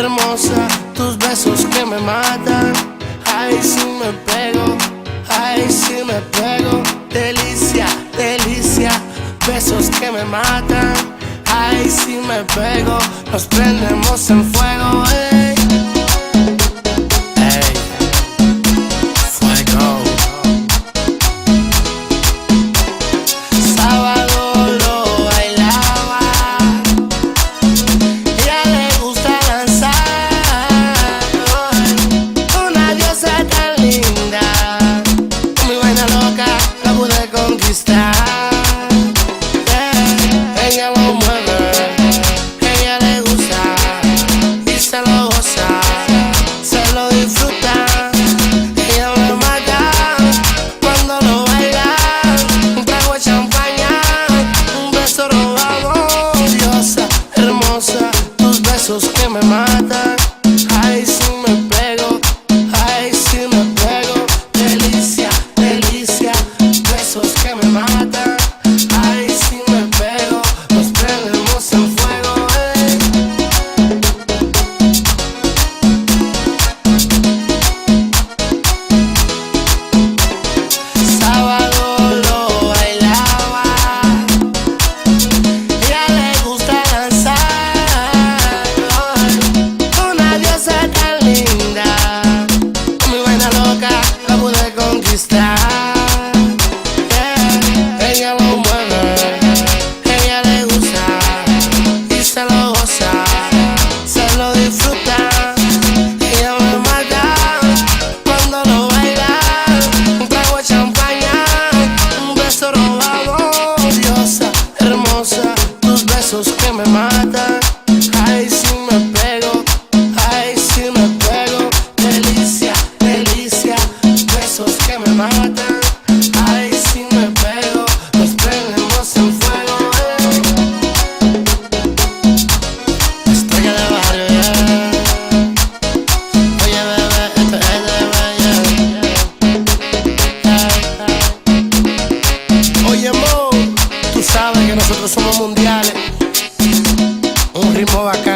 hermosa, tus besos que me matan. Ay, si me pego, ay, si me pego. Delicia, delicia, besos que me matan. Ay, si me pego, nos prendemos en fuego, ey. Ey, fuego. Sábado lo bailaba, ella le gusta danzar. Una diosa tan linda, con mi vaina loca la pude conquistar. Ella lo mueve, ella le gusta y se lo goza, se lo disfruta. Ella me mata cuando lo baila. Un trago de champaña, un beso robado. Diosa, hermosa, tus besos que me matan. Ay, si me pego, ay, si me pego. Delicia, delicia, besos que me matan. Ay, si me pego, nos prendemos en fuego, ey. Sábado lo bailaba, ella le gusta danzar. Una diosa tan linda, con mi vaina loca la pude conquistar. Ella lo mueve, ella le gusta y se lo goza, se lo disfruta. Ella me mata cuando lo baila. Un trago de champaña, un beso robado. Diosa, hermosa, tus besos que me matan. Ay, si me pego, ay, si me pego. Delicia, delicia, besos que me matan. Ay, si me pego, nos prendemos en fuego, ey. Estrella de barrio, yeah. Oye, bebé, esto es de bella. Oye, mo, tú sabes que nosotros somos mundiales. Un ritmo bacán.